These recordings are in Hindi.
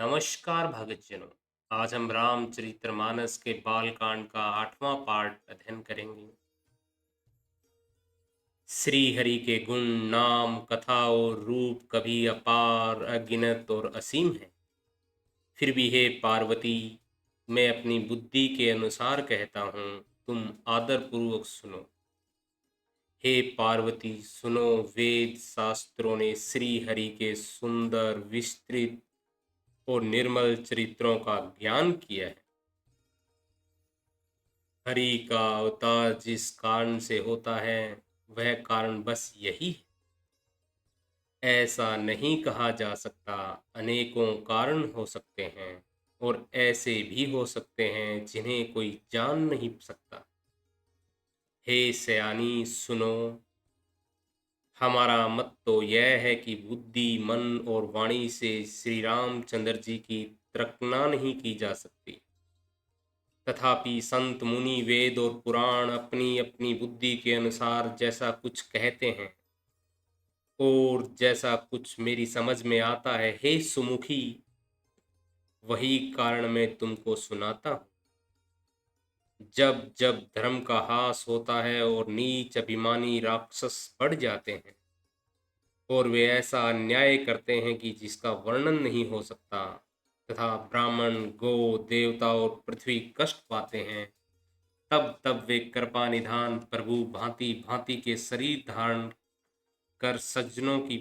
नमस्कार भगतजनों। आज हम रामचरितमानस के बालकांड का 8वां पार्ट अध्ययन करेंगे। श्री हरि के गुण, नाम, कथा और रूप कभी अपार, अगिनत और असीम है। फिर भी हे पार्वती, मैं अपनी बुद्धि के अनुसार कहता हूँ, तुम आदर पूर्वक सुनो। हे पार्वती सुनो, वेद शास्त्रों ने श्री हरि के सुंदर, विस्तृत और निर्मल चरित्रों का ज्ञान किया है। हरि का अवतार जिस कारण से होता है, वह कारण बस यही है। ऐसा नहीं कहा जा सकता। अनेकों कारण हो सकते हैं और ऐसे भी हो सकते हैं जिन्हें कोई जान नहीं सकता। हे सयानी सुनो, हमारा मत तो यह है कि बुद्धि, मन और वाणी से श्री रामचंद्र जी की तृष्णा नहीं की जा सकती। तथापि संत, मुनि, वेद और पुराण अपनी अपनी बुद्धि के अनुसार जैसा कुछ कहते हैं और जैसा कुछ मेरी समझ में आता है, हे सुमुखी, वही कारण मैं तुमको सुनाता हूँ। जब जब धर्म का ह्रास होता है और नीच अभिमानी राक्षस बढ़ जाते हैं और वे ऐसा अन्याय करते हैं कि जिसका वर्णन नहीं हो सकता, तथा ब्राह्मण, गौ, देवता और पृथ्वी कष्ट पाते हैं, तब तब वे कृपा निधान प्रभु भांति भांति के शरीर धारण कर सज्जनों की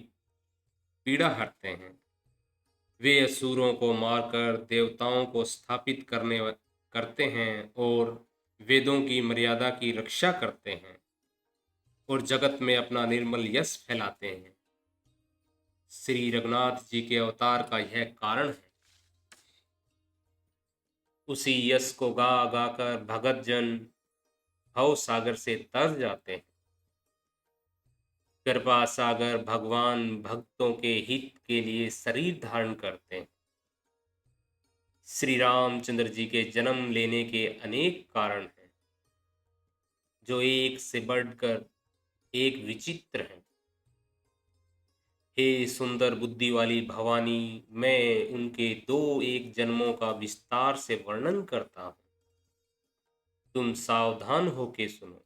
पीड़ा हरते हैं। वे असुरों को मारकर देवताओं को स्थापित करते हैं और वेदों की मर्यादा की रक्षा करते हैं और जगत में अपना निर्मल यश फैलाते हैं। श्री रघुनाथ जी के अवतार का यह कारण है। उसी यश को गा गा कर भगत जन भव सागर से तर जाते हैं। कृपा सागर भगवान भक्तों के हित के लिए शरीर धारण करते हैं। श्री रामचंद्र जी के जन्म लेने के अनेक कारण हैं, जो एक से बढ़कर एक विचित्र हैं। हे सुंदर बुद्धि वाली भवानी, मैं उनके दो एक जन्मों का विस्तार से वर्णन करता हूँ। तुम सावधान होके सुनो।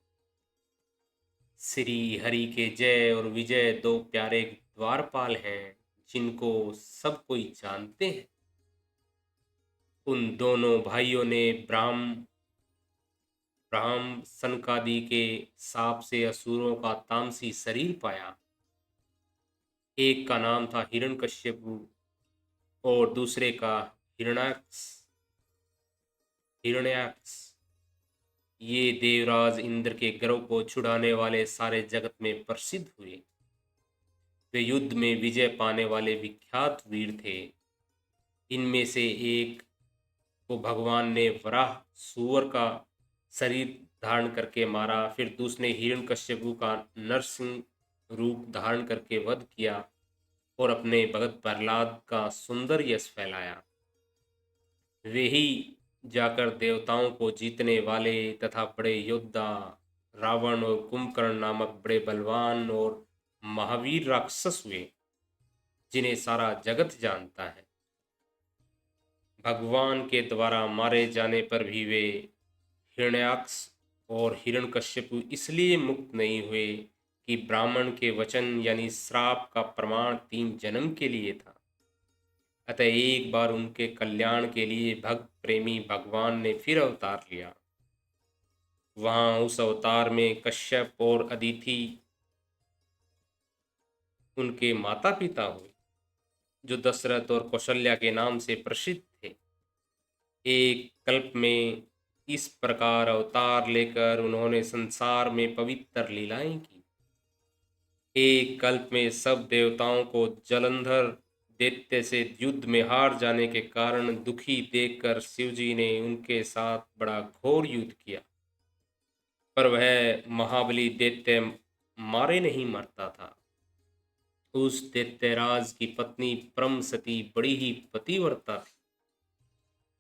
श्री हरि के जय और विजय दो प्यारे द्वारपाल हैं, जिनको सब कोई जानते हैं। उन दोनों भाइयों ने ब्राह्म सनकादि के शाप से असुरों का तामसी शरीर पाया। एक का नाम था हिरण्यकश्यपु और दूसरे का हिरण्याक्ष हिरण्याक्ष। ये देवराज इंद्र के गर्व को छुड़ाने वाले सारे जगत में प्रसिद्ध हुए। वे युद्ध में विजय पाने वाले विख्यात वीर थे। इनमें से एक को भगवान ने वराह सूअर का शरीर धारण करके मारा, फिर दूसरे हिरण्यकश्यपु का नरसिंह रूप धारण करके वध किया और अपने भगत प्रहलाद का सुंदर यश फैलाया। वे ही जाकर देवताओं को जीतने वाले तथा बड़े योद्धा रावण और कुंभकर्ण नामक बड़े बलवान और महावीर राक्षस हुए, जिन्हें सारा जगत जानता है। भगवान के द्वारा मारे जाने पर भी वे हिरण्याक्ष और हिरण्यकश्यपु इसलिए मुक्त नहीं हुए कि ब्राह्मण के वचन यानी श्राप का प्रमाण 3 जन्म के लिए था। अतः एक बार उनके कल्याण के लिए भक्त प्रेमी भगवान ने फिर अवतार लिया। वहां उस अवतार में कश्यप और अदिति उनके माता पिता हुए, जो दशरथ और कौशल्या के नाम से प्रसिद्ध थे। एक कल्प में इस प्रकार अवतार लेकर उन्होंने संसार में पवित्र लीलाएं की। एक कल्प में सब देवताओं को जलंधर दैत्य से युद्ध में हार जाने के कारण दुखी देखकर शिवजी ने उनके साथ बड़ा घोर युद्ध किया, पर वह महाबली दैत्य मारे नहीं मरता था। उस दैत्यराज की पत्नी परम सती बड़ी ही पतिव्रता थी।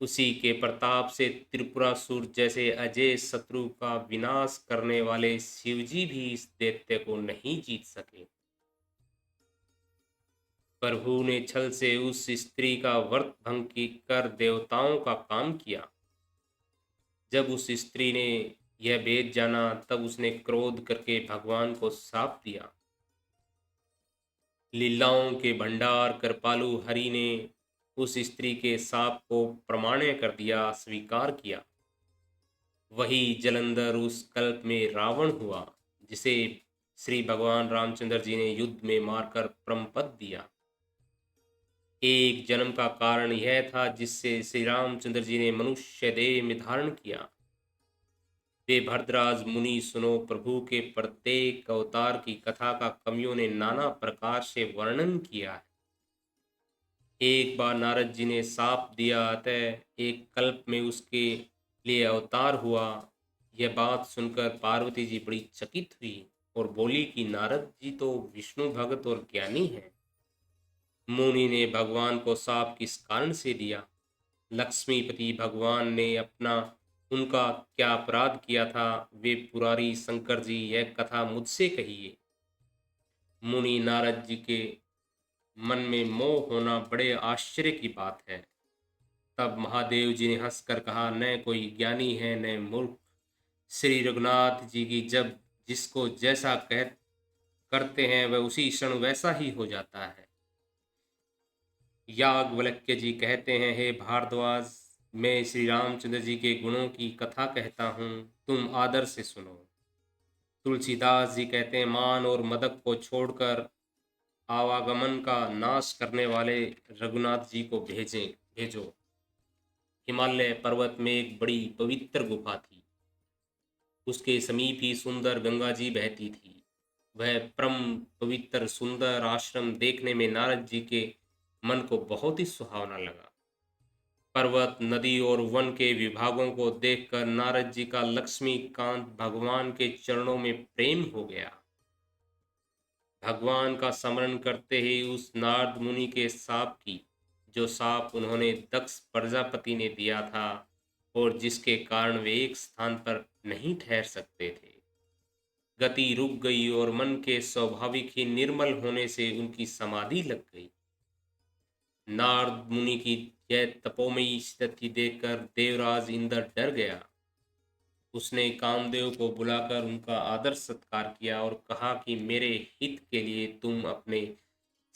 उसी के प्रताप से त्रिपुरासुर जैसे अजय शत्रु का विनाश करने वाले शिवजी भी इस दैत्य को नहीं जीत सके। प्रभु ने छल से उस स्त्री का व्रत भंग कर देवताओं का काम किया। जब उस स्त्री ने यह भेद जाना तब उसने क्रोध करके भगवान को शाप दिया। लीलाओं के भंडार कृपालु हरि ने उस स्त्री के शाप को प्रमाण्य कर दिया, स्वीकार किया। वही जलंधर उस कल्प में रावण हुआ, जिसे श्री भगवान रामचंद्र जी ने युद्ध में मारकर परमपद दिया। एक जन्म का कारण यह था जिससे श्री रामचंद्र जी ने मनुष्य देह में धारण किया। वे भरद्वाज मुनि सुनो, प्रभु के प्रत्येक अवतार की कथा का कवियों ने नाना प्रकार से वर्णन किया है। एक बार नारद जी ने शाप दिया, अतः एक कल्प में उसके लिए अवतार हुआ। यह बात सुनकर पार्वती जी बड़ी चकित हुई और बोली कि नारद जी तो विष्णु भक्त और ज्ञानी हैं। मुनि ने भगवान को शाप किस कारण से दिया? लक्ष्मीपति भगवान ने अपना उनका क्या अपराध किया था? वे पुरारी शंकर जी यह कथा मुझसे कहिए। मुनि नारद जी के मन में मोह होना बड़े आश्चर्य की बात है। तब महादेव जी ने हंसकर कहा, न कोई ज्ञानी है न मूर्ख। श्री रघुनाथ जी की जब जिसको जैसा कह करते हैं वह उसी क्षण वैसा ही हो जाता है। याज्ञवल्क्य जी कहते हैं, हे भारद्वाज, मैं श्री रामचंद्र जी के गुणों की कथा कहता हूँ, तुम आदर से सुनो। तुलसीदास जी कहते हैं, मान और मदक को छोड़कर आवागमन का नाश करने वाले रघुनाथ जी को भेजो। हिमालय पर्वत में एक बड़ी पवित्र गुफा थी। उसके समीप ही सुंदर गंगा जी बहती थी। वह परम पवित्र सुंदर आश्रम देखने में नारद जी के मन को बहुत ही सुहावना लगा। पर्वत, नदी और वन के विभागों को देखकर नारद जी का लक्ष्मीकांत भगवान के चरणों में प्रेम हो गया। भगवान का स्मरण करते ही उस नारद मुनि के शाप की, जो शाप उन्होंने दक्ष प्रजापति ने दिया था और जिसके कारण वे एक स्थान पर नहीं ठहर सकते थे, गति रुक गई और मन के स्वाभाविक ही निर्मल होने से उनकी समाधि लग गई। नारद मुनि की यह तपोमयी स्थिति देखकर देवराज इंद्र डर गया। उसने कामदेव को बुलाकर उनका आदर सत्कार किया और कहा कि मेरे हित के लिए तुम अपने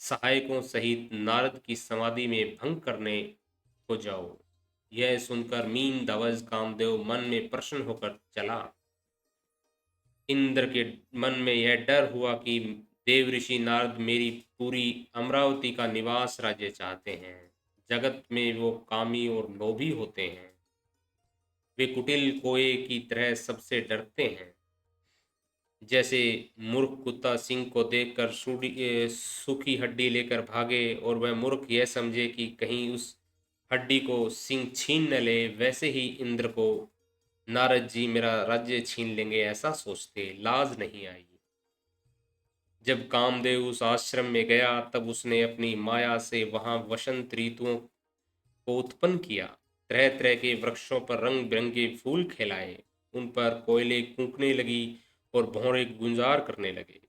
सहायकों सहित नारद की समाधि में भंग करने को जाओ। यह सुनकर मीन धवज कामदेव मन में प्रसन्न होकर चला। इंद्र के मन में यह डर हुआ कि देव ऋषि नारद मेरी पूरी अमरावती का निवास राज्य चाहते हैं। जगत में वो कामी और लोभी होते हैं। वे कुटिल कोए की तरह सबसे डरते हैं। जैसे मूर्ख कुत्ता सिंह को देखकर सूखी हड्डी लेकर भागे और वह मूर्ख यह समझे कि कहीं उस हड्डी को सिंह छीन न ले, वैसे ही इंद्र को नारद जी मेरा राज्य छीन लेंगे ऐसा सोचते लाज नहीं आई। जब कामदेव उस आश्रम में गया तब उसने अपनी माया से वहां वसंत ऋतुओं को उत्पन्न किया। तरह तरह के वृक्षों पर रंग बिरंगे फूल खिलाए, उन पर कोयले कूकने लगी और भौरे गुंजार करने लगे।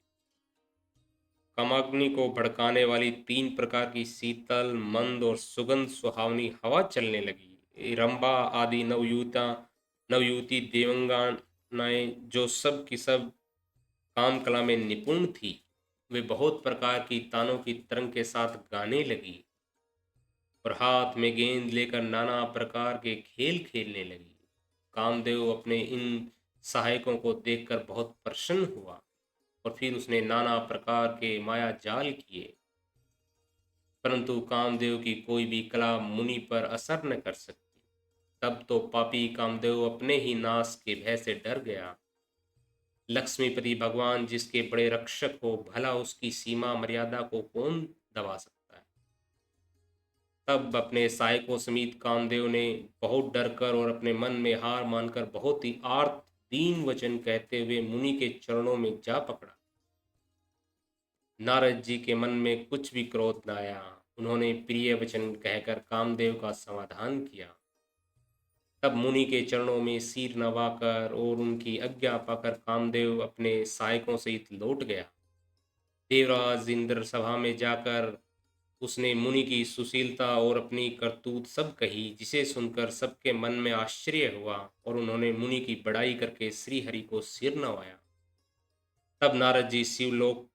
कामाग्नि को भड़काने वाली 3 प्रकार की शीतल, मंद और सुगंध सुहावनी हवा चलने लगी। रंभा आदि नवयुवती देवंगानाएं जो सब की सब काम कला में निपुण थी, वे बहुत प्रकार की तानों की तरंग के साथ गाने लगी और हाथ में गेंद लेकर नाना प्रकार के खेल खेलने लगी। कामदेव अपने इन सहायकों को देखकर बहुत प्रसन्न हुआ और फिर उसने नाना प्रकार के माया जाल किए, परंतु कामदेव की कोई भी कला मुनि पर असर न कर सकी। तब तो पापी कामदेव अपने ही नाश के भय से डर गया। लक्ष्मीपति भगवान जिसके बड़े रक्षक हो, भला उसकी सीमा मर्यादा को कौन दबा सकता है। तब अपने सहायकों समेत कामदेव ने बहुत डर कर और अपने मन में हार मानकर बहुत ही आर्त दीन वचन कहते हुए मुनि के चरणों में जा पकड़ा। नारद जी के मन में कुछ भी क्रोध न आया। उन्होंने प्रिय वचन कहकर कामदेव का समाधान किया। तब मुनि के चरणों में सिर नवाकर और उनकी आज्ञा पाकर कामदेव अपने सहायकों सहित लौट गया। देवराज इंद्र सभा में जाकर उसने मुनि की सुशीलता और अपनी करतूत सब कही, जिसे सुनकर सबके मन में आश्चर्य हुआ और उन्होंने मुनि की बड़ाई करके श्री हरि को सिर नवाया। तब नारद जी शिवलोक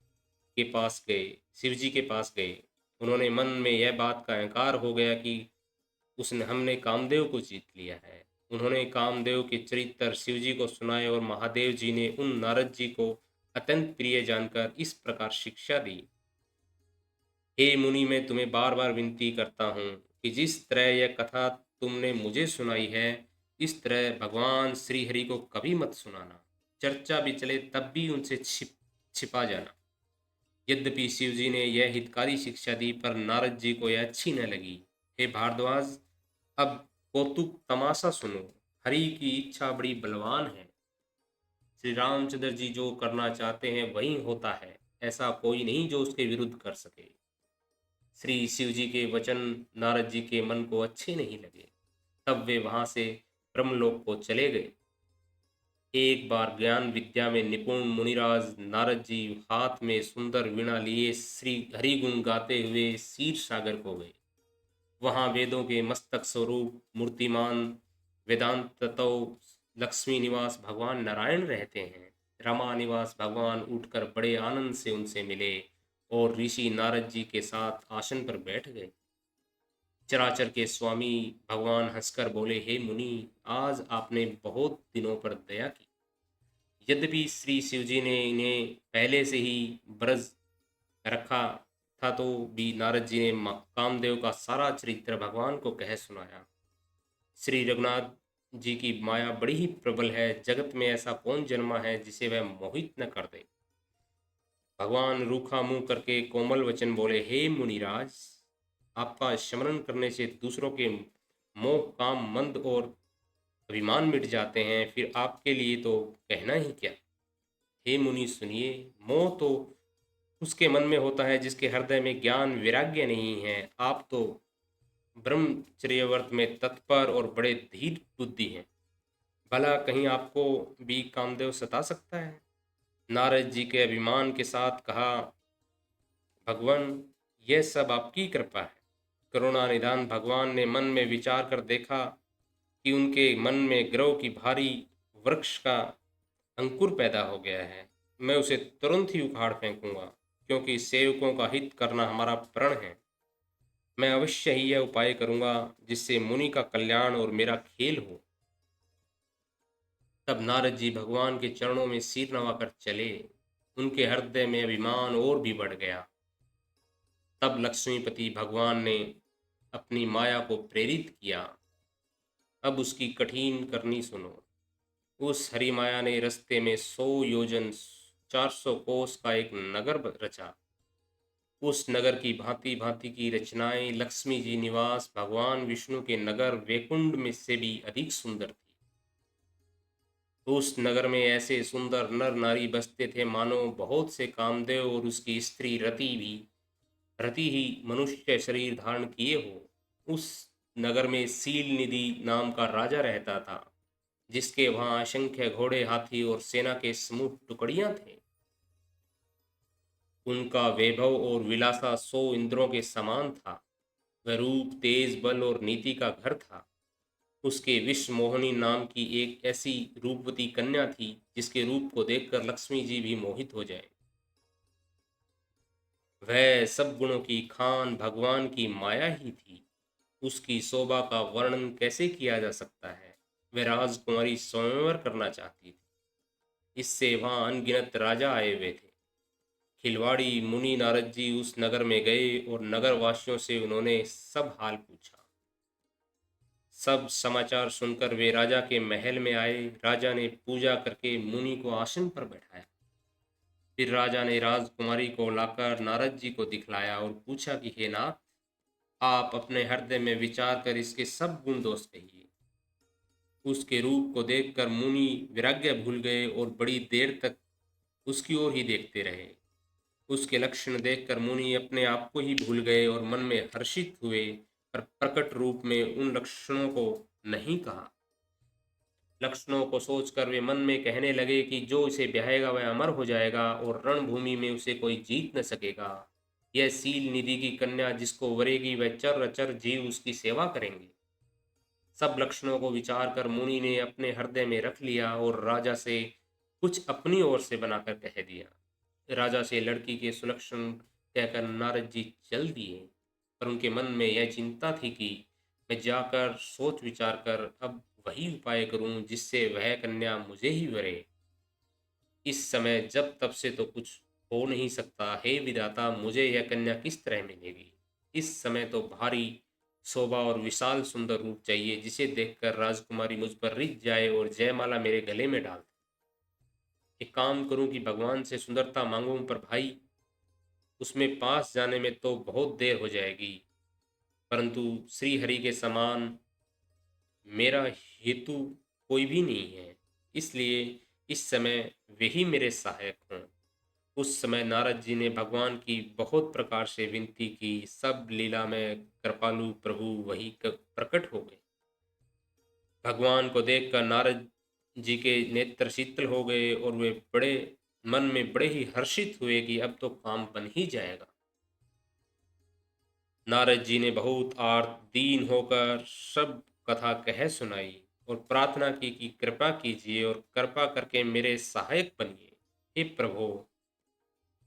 के पास गए, शिव जी के पास गए। उन्होंने मन में यह बात का अहंकार हो गया कि उसने हमने कामदेव को जीत लिया है। उन्होंने कामदेव के चरित्र शिव जी को सुनाए और महादेव जी ने उन नारद जी को अत्यंत प्रिय जानकर इस प्रकार शिक्षा दी। हे मुनि, मैं तुम्हें बार बार विनती करता हूँ कि जिस तरह यह कथा तुमने मुझे सुनाई है, इस तरह भगवान श्री हरि को कभी मत सुनाना। चर्चा भी चले तब भी उनसे छिपा जाना। यद्यपि शिव जी ने यह हितकारी शिक्षा दी, पर नारद जी को यह अच्छी न लगी। हे भारद्वाज, अब कौतुक तमाशा सुनो। हरि की इच्छा बड़ी बलवान है। श्री रामचंद्र जी जो करना चाहते हैं वही होता है। ऐसा कोई नहीं जो उसके विरुद्ध कर सके। श्री शिव जी के वचन नारद जी के मन को अच्छे नहीं लगे। तब वे वहां से ब्रह्मलोक को चले गए। एक बार ज्ञान विद्या में निपुण मुनिराज नारद जी हाथ में सुंदर वीणा लिए श्री हरि गुण गाते हुए क्षीर सागर को गए। वहां वेदों के मस्तक स्वरूप मूर्तिमान वेदांत तत्व लक्ष्मी निवास भगवान नारायण रहते हैं। रमा निवास भगवान उठकर बड़े आनंद से उनसे मिले और ऋषि नारद जी के साथ आसन पर बैठ गए। चराचर के स्वामी भगवान हंसकर बोले, हे मुनि, आज आपने बहुत दिनों पर दया की। यद्यपि श्री शिव जी ने इन्हें पहले से ही ब्रज रखा था, तो भी नारद जी ने कामदेव का सारा चरित्र भगवान को कह सुनाया। श्री रघुनाथ जी की माया बड़ी ही प्रबल है। जगत में ऐसा कौन जन्मा है जिसे वह मोहित न कर दे। भगवान रूखा मुंह करके कोमल वचन बोले, हे मुनिराज, आपका स्मरण करने से दूसरों के मोह काम मंद और अभिमान मिट जाते हैं, फिर आपके लिए तो कहना ही क्या। हे मुनि सुनिए, मोह तो उसके मन में होता है जिसके हृदय में ज्ञान वैराग्य नहीं है। आप तो ब्रह्मचर्यव्रत में तत्पर और बड़े धीर बुद्धि हैं। भला कहीं आपको भी कामदेव सता सकता है। नारद जी के अभिमान के साथ कहा, भगवान, यह सब आपकी कृपा है। करुणा निधान भगवान ने मन में विचार कर देखा कि उनके मन में ग्रह की भारी वृक्ष का अंकुर पैदा हो गया है। मैं उसे तुरंत ही उखाड़ फेंकूंगा, क्योंकि सेवकों का हित करना हमारा प्रण है। मैं अवश्य ही यह उपाय करूंगा जिससे मुनि का कल्याण और मेरा खेल हो। तब नारद जी भगवान के चरणों में सिर नवाकर चले। उनके हृदय में अभिमान और भी बढ़ गया। तब लक्ष्मीपति भगवान ने अपनी माया को प्रेरित किया। अब उसकी कठिन करनी सुनो। उस हरि माया ने रस्ते में 100 योजन 400 कोस का एक नगर रचा। उस नगर की भांति भांति की रचनाएं लक्ष्मी जी निवास भगवान विष्णु के नगर वैकुंठ में से भी अधिक सुंदर थी। उस नगर में ऐसे सुंदर नर नारी बसते थे मानो बहुत से कामदेव और उसकी स्त्री रति ही मनुष्य शरीर धारण किए हो। उस नगर में सील निधि नाम का राजा रहता था, जिसके वहां असंख्य घोड़े हाथी और सेना के समूह टुकड़ियां थे। उनका वैभव और विलासा 100 इंद्रों के समान था। वह रूप, तेज, बल और नीति का घर था। उसके विश्व मोहिनी नाम की एक ऐसी रूपवती कन्या थी जिसके रूप को देखकर लक्ष्मी जी भी मोहित हो जाए। वह सब गुणों की खान भगवान की माया ही थी। उसकी शोभा का वर्णन कैसे किया जा सकता है। वह राजकुमारी स्वयंवर करना चाहती थी। इससे वहां अनगिनत राजा आए हुए थे। खिलवाड़ी मुनि नारद जी उस नगर में गए और नगर वासियों से उन्होंने सब हाल पूछा। सब समाचार सुनकर वे राजा के महल में आए। राजा ने पूजा करके मुनि को आसन पर बैठाया। फिर राजा ने राजकुमारी को लाकर नारद जी को दिखलाया और पूछा कि हे नाथ, आप अपने हृदय में विचार कर इसके सब गुण दोष कहिए। उसके रूप को देखकर मुनि वैराग्य भूल गए और बड़ी देर तक उसकी ओर ही देखते रहे। उसके लक्षण देखकर मुनि अपने आप को ही भूल गए और मन में हर्षित हुए, पर प्रकट रूप में उन लक्षणों को नहीं कहा। लक्षणों को सोचकर वे मन में कहने लगे कि जो इसे ब्याहेगा वह अमर हो जाएगा और रणभूमि में उसे कोई जीत न सकेगा। यह सील निधि की कन्या जिसको वरेगी वह चर अचर जीव उसकी सेवा करेंगे। सब लक्षणों को विचार कर मुनि ने अपने हृदय में रख लिया और राजा से कुछ अपनी ओर से बनाकर कह दिया। राजा से लड़की के सुलक्षण कहकर नारद जी चल दिए, पर उनके मन में यह चिंता थी कि मैं जाकर सोच विचार कर अब वही उपाय करूं जिससे वह कन्या मुझे ही वरे। इस समय जब तब से तो कुछ हो नहीं सकता, हे विधाता मुझे यह कन्या किस तरह मिलेगी। इस समय तो भारी शोभा और विशाल सुंदर रूप चाहिए जिसे देखकर राजकुमारी मुझ पर रिझ जाए और जयमाला मेरे गले में डाल दे। एक काम करूं कि भगवान से सुंदरता मांगूं, पर भाई उसमें पास जाने में तो बहुत देर हो जाएगी, परंतु श्री हरि के समान मेरा हेतु कोई भी नहीं है, इसलिए इस समय वे ही मेरे सहायक हों। उस समय नारद जी ने भगवान की बहुत प्रकार से विनती की। सब लीला में कृपालु प्रभु वही प्रकट हो गए। भगवान को देखकर नारद जी के नेत्र शीतल हो गए और वे बड़े मन में बड़े ही हर्षित हुए कि अब तो काम बन ही जाएगा। नारद जी ने बहुत आर्त दीन होकर सब कथा कह सुनाई और प्रार्थना की कि कृपा कीजिए और कृपा करके मेरे सहायक बनिए। हे प्रभु,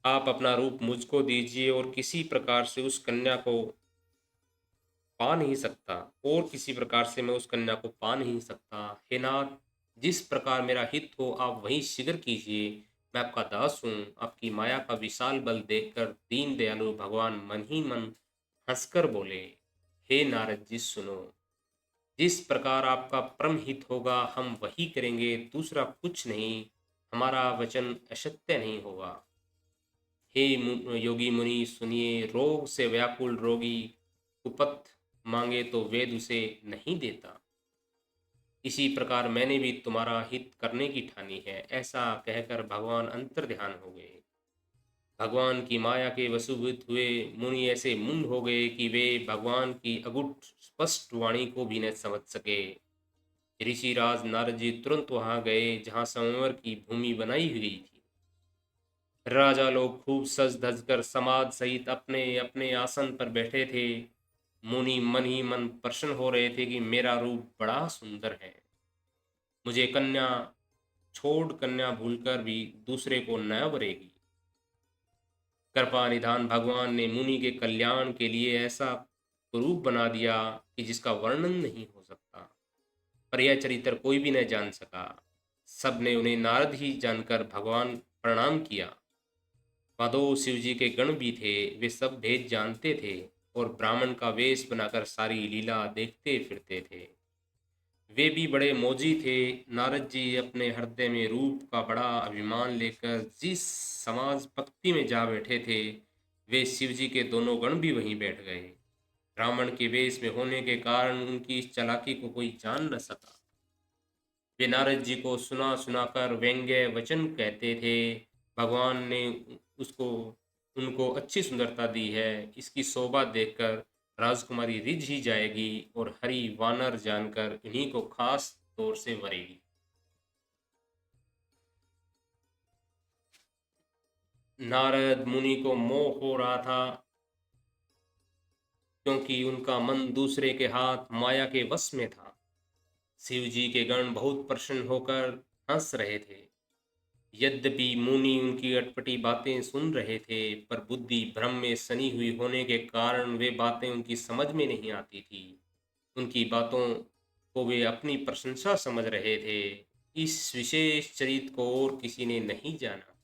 आप अपना रूप मुझको दीजिए और किसी प्रकार से उस कन्या को पा नहीं सकता, और किसी प्रकार से मैं उस कन्या को पा नहीं सकता। हे नाथ, जिस प्रकार मेरा हित हो आप वही शीघ्र कीजिए। मैं आपका दास हूँ। आपकी माया का विशाल बल देखकर दीन दयालु भगवान मन ही मन हंसकर बोले, हे नारद जी सुनो, जिस प्रकार आपका परम हित होगा हम वही करेंगे, दूसरा कुछ नहीं। हमारा वचन असत्य नहीं होगा। हे योगी मुनि सुनिए, रोग से व्याकुल रोगी कुपथ मांगे तो वेद उसे नहीं देता। इसी प्रकार मैंने भी तुम्हारा हित करने की ठानी है। ऐसा कहकर भगवान अंतर ध्यान हो गए। भगवान की माया के वशीभूत हुए मुनि ऐसे मुंड हो गए कि वे भगवान की अगूढ़ स्पष्ट वाणी को भी न समझ सके। ऋषिराज नारद जी तुरंत वहां गए जहां संवर की भूमि बनाई हुई थी। राजा लोग खूब सज धज कर समाज सहित अपने अपने आसन पर बैठे थे। मुनि मन ही मन प्रसन्न हो रहे थे कि मेरा रूप बड़ा सुंदर है, मुझे कन्या छोड़ कन्या भूलकर भी दूसरे को न वरेगी। कृपा निधान भगवान ने मुनि के कल्याण के लिए ऐसा रूप बना दिया कि जिसका वर्णन नहीं हो सकता, पर यह चरित्र कोई भी न जान सका। सबने उन्हें नारद ही जानकर भगवान प्रणाम किया। माधो शिव जी के गण भी थे, वे सब भेद जानते थे और ब्राह्मण का वेश बनाकर सारी लीला देखते फिरते थे। वे भी बड़े मौजी थे। नारद जी अपने हृदय में रूप का बड़ा अभिमान लेकर जिस समाज पंक्ति में जा बैठे थे, वे शिव जी के दोनों गण भी वहीं बैठ गए। ब्राह्मण के वेश में होने के कारण उनकी इस चालाकी को कोई जान न सका। वे नारद जी को सुना सुनाकर व्यंग्य वचन कहते थे। भगवान ने उसको उनको अच्छी सुंदरता दी है, इसकी शोभा देखकर राजकुमारी रिझ ही जाएगी और हरि वानर जानकर इन्हीं को खास तौर से वरेगी। नारद मुनि को मोह हो रहा था, क्योंकि उनका मन दूसरे के हाथ माया के वश में था। शिव जी के गण बहुत प्रसन्न होकर हंस रहे थे। यद्यपि मुनि उनकी अटपटी बातें सुन रहे थे, पर बुद्धि भ्रम में सनी हुई होने के कारण वे बातें उनकी समझ में नहीं आती थी। उनकी बातों को वे अपनी प्रशंसा समझ रहे थे। इस विशेष चरित्र को और किसी ने नहीं जाना।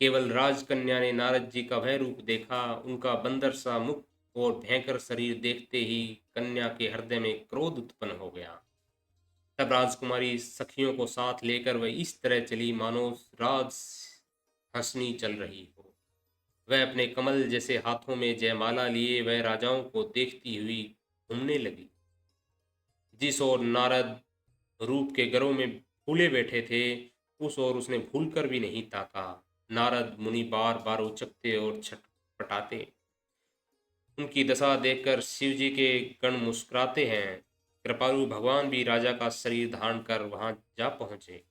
केवल राजकन्या ने नारद जी का वह रूप देखा। उनका बंदर सा मुख और भयंकर शरीर देखते ही कन्या के हृदय में क्रोध उत्पन्न हो गया। तब राजकुमारी सखियों को साथ लेकर वह इस तरह चली मानो राज हंसनी चल रही हो। वह अपने कमल जैसे हाथों में जयमाला लिए वह राजाओं को देखती हुई घूमने लगी। जिस ओर नारद रूप के गरों में फूले बैठे थे, उस ओर उसने भूलकर भी नहीं ताका। नारद मुनि बार बार उचकते और छटपटाते। उनकी दशा देखकर शिव जी के गण मुस्कुराते हैं। कृपालु भगवान भी राजा का शरीर धारण कर वहां जा पहुंचे।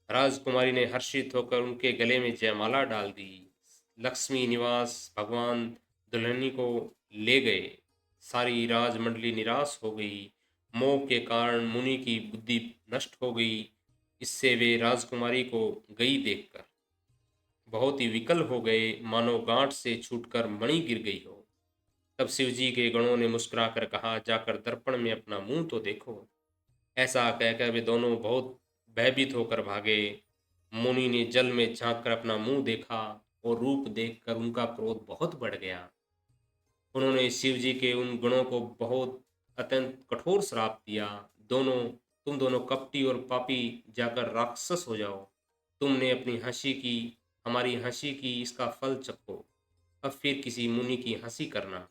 राजकुमारी ने हर्षित होकर उनके गले में जयमाला डाल दी। लक्ष्मी निवास भगवान दुल्हनी को ले गए। सारी राजमंडली निराश हो गई। मोह के कारण मुनि की बुद्धि नष्ट हो गई। इससे वे राजकुमारी को गई देखकर बहुत ही विकल हो गए, मानो गांठ से छूटकर मणि गिर गई हो। तब शिवजी के गणों ने मुस्कुराकर कहा, जाकर दर्पण में अपना मुंह तो देखो। ऐसा कहकर वे दोनों बहुत भयभीत होकर भागे। मुनि ने जल में झांक कर अपना मुंह देखा और रूप देखकर उनका क्रोध बहुत बढ़ गया। उन्होंने शिव जी के उन गुणों को बहुत अत्यंत कठोर श्राप दिया। दोनों तुम दोनों कपटी और पापी, जाकर राक्षस हो जाओ। तुमने अपनी हंसी की, हमारी हंसी की, इसका फल चखो। अब फिर किसी मुनि की हंसी करना।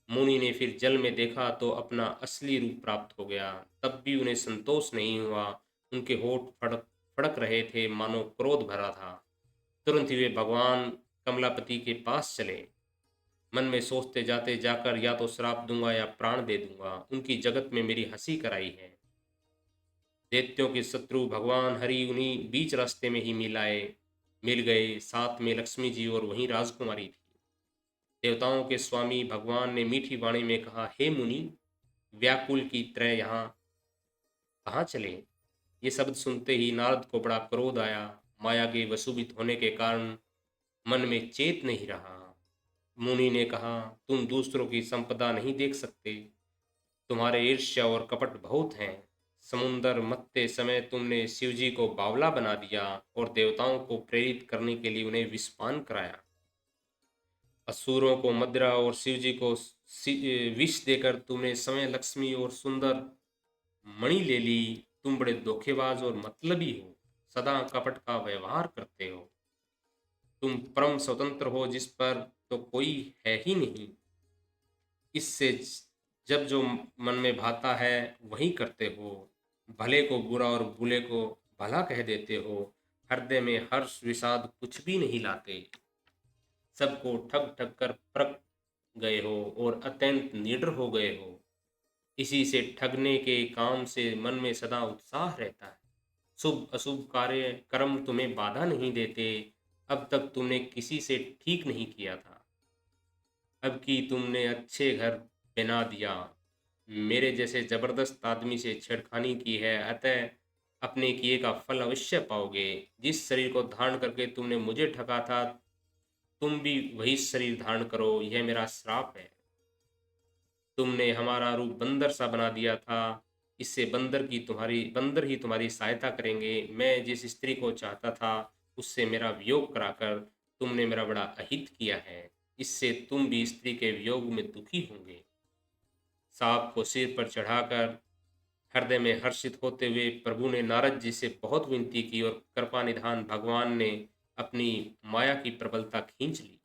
मुनि ने फिर जल में देखा तो अपना असली रूप प्राप्त हो गया। तब भी उन्हें संतोष नहीं हुआ। उनके होठ फड़क फड़क रहे थे, मानो क्रोध भरा था। तुरंत ही वे भगवान कमलापति के पास चले। मन में सोचते जाते, जाकर या तो श्राप दूंगा या प्राण दे दूंगा। उनकी जगत में मेरी हंसी कराई है। दैत्यों के शत्रु भगवान हरि उन्हीं बीच रास्ते में ही मिल गए। साथ में लक्ष्मी जी और वहीं राजकुमारी थी। देवताओं के स्वामी भगवान ने मीठी वाणी में कहा, हे मुनि, व्याकुल की तरह यहाँ कहाँ चले। ये शब्द सुनते ही नारद को बड़ा क्रोध आया। माया के वशीभूत होने के कारण मन में चेत नहीं रहा। मुनि ने कहा, तुम दूसरों की संपदा नहीं देख सकते। तुम्हारे ईर्ष्या और कपट बहुत हैं। समुंदर मथते समय तुमने शिवजी को बावला बना दिया और देवताओं को प्रेरित करने के लिए उन्हें विषपान कराया। असुरों को मदिरा और शिवजी को विष देकर तुमने समय लक्ष्मी और सुंदर मणि ले ली। तुम बड़े धोखेबाज और मतलबी हो, सदा कपट का व्यवहार करते हो। तुम परम स्वतंत्र हो, जिस पर तो कोई है ही नहीं। इससे जब जो मन में भाता है वही करते हो। भले को बुरा और बुरे को भला कह देते हो। हृदय में हर्ष विषाद कुछ भी नहीं लाते। सबको ठग ठग कर परख गए हो और अत्यंत निडर हो गए हो। इसी से ठगने के काम से मन में सदा उत्साह रहता है। शुभ अशुभ कार्य कर्म तुम्हें बाधा नहीं देते। अब तक तुमने किसी से ठीक नहीं किया था, अब की तुमने अच्छे घर बना दिया। मेरे जैसे जबरदस्त आदमी से छेड़खानी की है, अतः अपने किए का फल अवश्य पाओगे। जिस शरीर को धारण करके तुमने मुझे ठगा था, तुम भी वही शरीर धारण करो, यह मेरा श्राप है। तुमने हमारा रूप बंदर सा बना दिया था। इससे बंदर ही तुम्हारी सहायता करेंगे। मैं जिस स्त्री को चाहता था उससे मेरा वियोग कराकर तुमने मेरा बड़ा अहित किया है। इससे तुम भी स्त्री के वियोग में दुखी होंगे। सांप को सिर पर चढ़ाकर हृदय में हर्षित होते हुए प्रभु ने नारद जी से बहुत विनती की और कृपा निधान भगवान ने अपनी माया की प्रबलता खींच ली।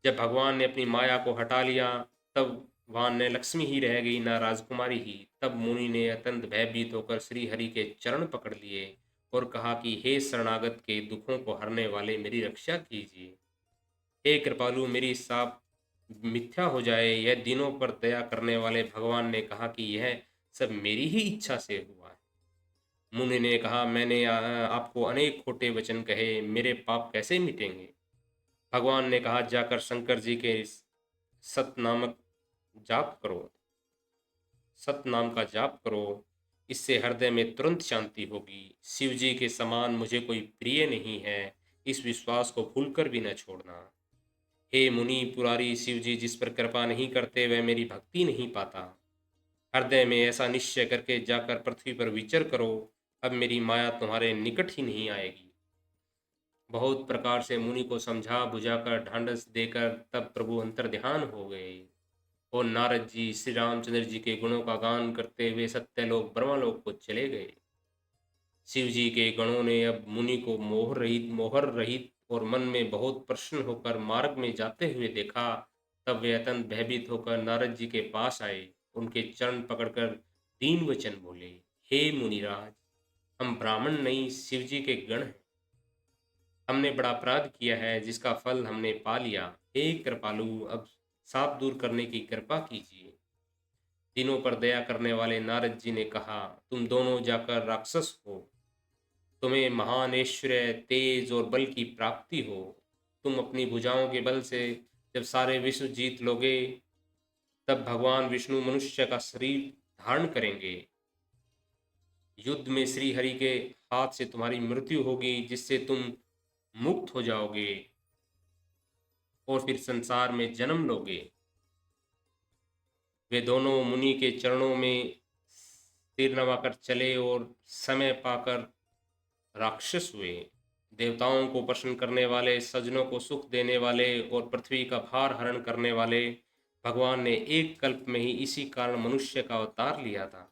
जब भगवान ने अपनी माया को हटा लिया, तब वहां न लक्ष्मी ही रह गई न राजकुमारी ही। तब मुनि ने अत्यंत भयभीत होकर श्री हरि के चरण पकड़ लिए और कहा कि हे शरणागत के दुखों को हरने वाले, मेरी रक्षा कीजिए। हे कृपालु, मेरी साप मिथ्या हो जाए। यह दिनों पर दया करने वाले भगवान ने कहा कि यह सब मेरी ही इच्छा से हुआ है। मुनि ने कहा, मैंने आपको अनेक खोटे वचन कहे, मेरे पाप कैसे मिटेंगे। भगवान ने कहा, जाकर शंकर जी के सत नामक जाप करो, सत नाम का जाप करो। इससे हृदय में तुरंत शांति होगी। शिव जी के समान मुझे कोई प्रिय नहीं है, इस विश्वास को भूलकर भी न छोड़ना। हे मुनि पुरारी, शिव जी जिस पर कृपा नहीं करते वह मेरी भक्ति नहीं पाता। हृदय में ऐसा निश्चय करके जाकर पृथ्वी पर विचर करो। अब मेरी माया तुम्हारे निकट ही नहीं आएगी। बहुत प्रकार से मुनि को समझा बुझाकर ढांढस देकर तब प्रभु अंतर ध्यान हो गए और नारद जी श्री रामचंद्र जी के गुणों का गान करते हुए सत्यलोक ब्रह्मलोक को चले गए। शिव जी के गणों ने अब मुनि को मोहर रहित और मन में बहुत प्रसन्न होकर मार्ग में जाते हुए देखा। तब वे अत्यंत भयभीत होकर नारद जी के पास आए। उनके चरण पकड़कर दीन वचन बोले, हे मुनिराज, हम ब्राह्मण नहीं, शिव जी के गण हैं। हमने बड़ा अपराध किया है जिसका फल हमने पा लिया। हे कृपालु, अब साप दूर करने की कृपा कीजिए। तीनों पर दया करने वाले नारद जी ने कहा, तुम दोनों जाकर राक्षस हो। तुम्हें महान ऐश्वर्य, तेज और बल की प्राप्ति हो। तुम अपनी भुजाओं के बल से जब सारे विश्व जीत लोगे, तब भगवान विष्णु मनुष्य का शरीर धारण करेंगे। युद्ध में श्री हरि के हाथ से तुम्हारी मृत्यु होगी, जिससे तुम मुक्त हो जाओगे और फिर संसार में जन्म लोगे। वे दोनों मुनि के चरणों में सिर नवाकर चले और समय पाकर राक्षस हुए। देवताओं को प्रसन्न करने वाले, सज्जनों को सुख देने वाले और पृथ्वी का भार हरण करने वाले भगवान ने एक कल्प में ही इसी कारण मनुष्य का अवतार लिया था।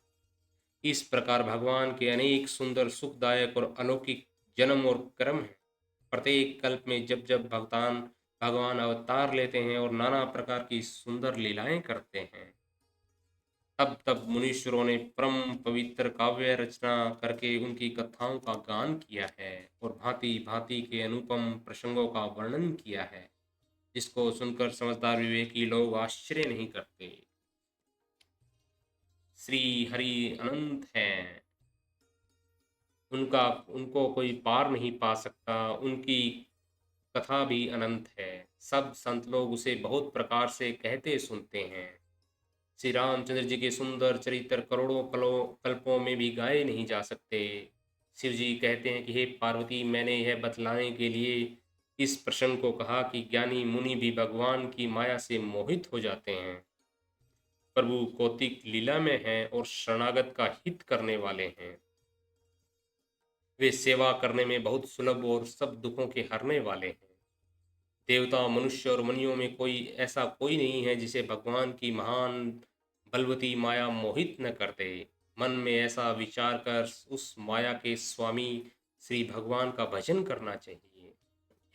इस प्रकार भगवान के अनेक सुंदर, सुखदायक और अलौकिक जन्म और कर्म हैं। प्रत्येक कल्प में जब जब भगवान भगवान अवतार लेते हैं और नाना प्रकार की सुंदर लीलाएं करते हैं, तब तब मुनीश्वरों ने परम पवित्र काव्य रचना करके उनकी कथाओं का गान किया है और भांति भांति के अनुपम प्रसंगों का वर्णन किया है, जिसको सुनकर समझदार विवेकी लोग आश्चर्य नहीं करते। श्री हरि अनंत हैं, उनका उनको कोई पार नहीं पा सकता। उनकी कथा भी अनंत है। सब संत लोग उसे बहुत प्रकार से कहते सुनते हैं। श्री रामचंद्र जी के सुंदर चरित्र करोड़ों कल्पों में भी गाए नहीं जा सकते। शिव जी कहते हैं कि हे पार्वती, मैंने यह बतलाने के लिए इस प्रसंग को कहा कि ज्ञानी मुनि भी भगवान की माया से मोहित हो जाते हैं। प्रभु कौतिक लीला में हैं और शरणागत का हित करने वाले हैं। वे सेवा करने में बहुत सुलभ और सब दुखों के हरने वाले हैं। देवता, मनुष्य और मुनियों में कोई ऐसा कोई नहीं है जिसे भगवान की महान बलवती माया मोहित न कर दे। मन में ऐसा विचार कर उस माया के स्वामी श्री भगवान का भजन करना चाहिए।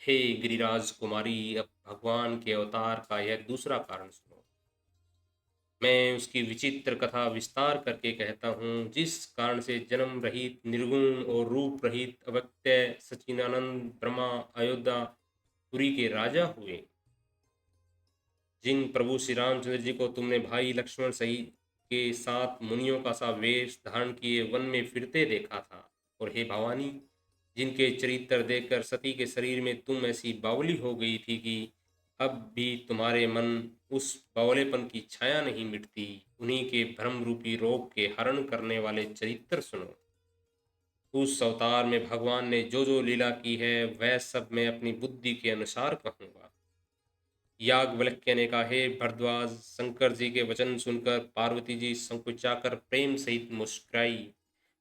हे गिरिराज कुमारी, अब भगवान के अवतार का यह दूसरा कारण सुनो। मैं उसकी विचित्र कथा विस्तार करके कहता हूँ, जिस कारण से जन्म रहित, निर्गुण और रूप रहित अव्यक्त सच्चिदानंद ब्रह्मा अयोध्यापुरी के राजा हुए। जिन प्रभु श्री रामचंद्र जी को तुमने भाई लक्ष्मण सहित के साथ मुनियों का सा वेश धारण किए वन में फिरते देखा था, और हे भवानी, जिनके चरित्र देखकर सती के शरीर में तुम ऐसी बावली हो गई थी कि अब भी तुम्हारे मन उस बावलेपन की छाया नहीं मिटती, उन्हीं के भ्रम रूपी रोग के हरण करने वाले चरित्र सुनो। उस अवतार में भगवान ने जो जो लीला की है वह सब मैं अपनी बुद्धि के अनुसार कहूँगा। याज्ञवल्क्य ने कहा, हे भरद्वाज, शंकर जी के वचन सुनकर पार्वती जी संकुचाकर प्रेम सहित मुस्कुराई।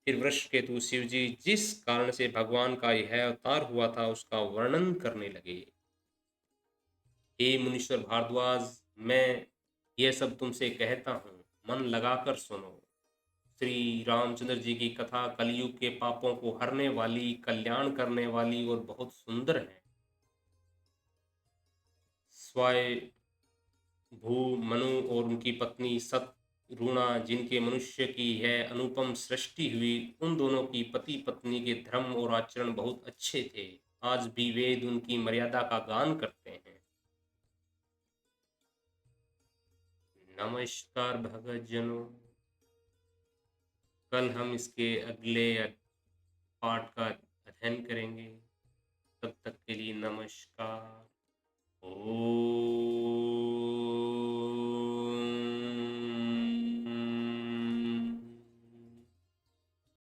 फिर वृषकेतु शिव जी जिस कारण से भगवान का यह अवतार हुआ था उसका वर्णन करने लगे। हे मुनीश्वर भारद्वाज, मैं यह सब तुमसे कहता हूँ, मन लगाकर सुनो। श्री रामचंद्र जी की कथा कलयुग के पापों को हरने वाली, कल्याण करने वाली और बहुत सुंदर है। स्वाय भू मनु और उनकी पत्नी सत रूणा, जिनके मनुष्य की है अनुपम सृष्टि हुई, उन दोनों की पति पत्नी के धर्म और आचरण बहुत अच्छे थे। आज भी वेद उनकी मर्यादा का गान करते हैं। नमस्कार भगत जनों, कल हम इसके अगले पाठ का अध्ययन करेंगे। तब तक के लिए नमस्कार। ओम।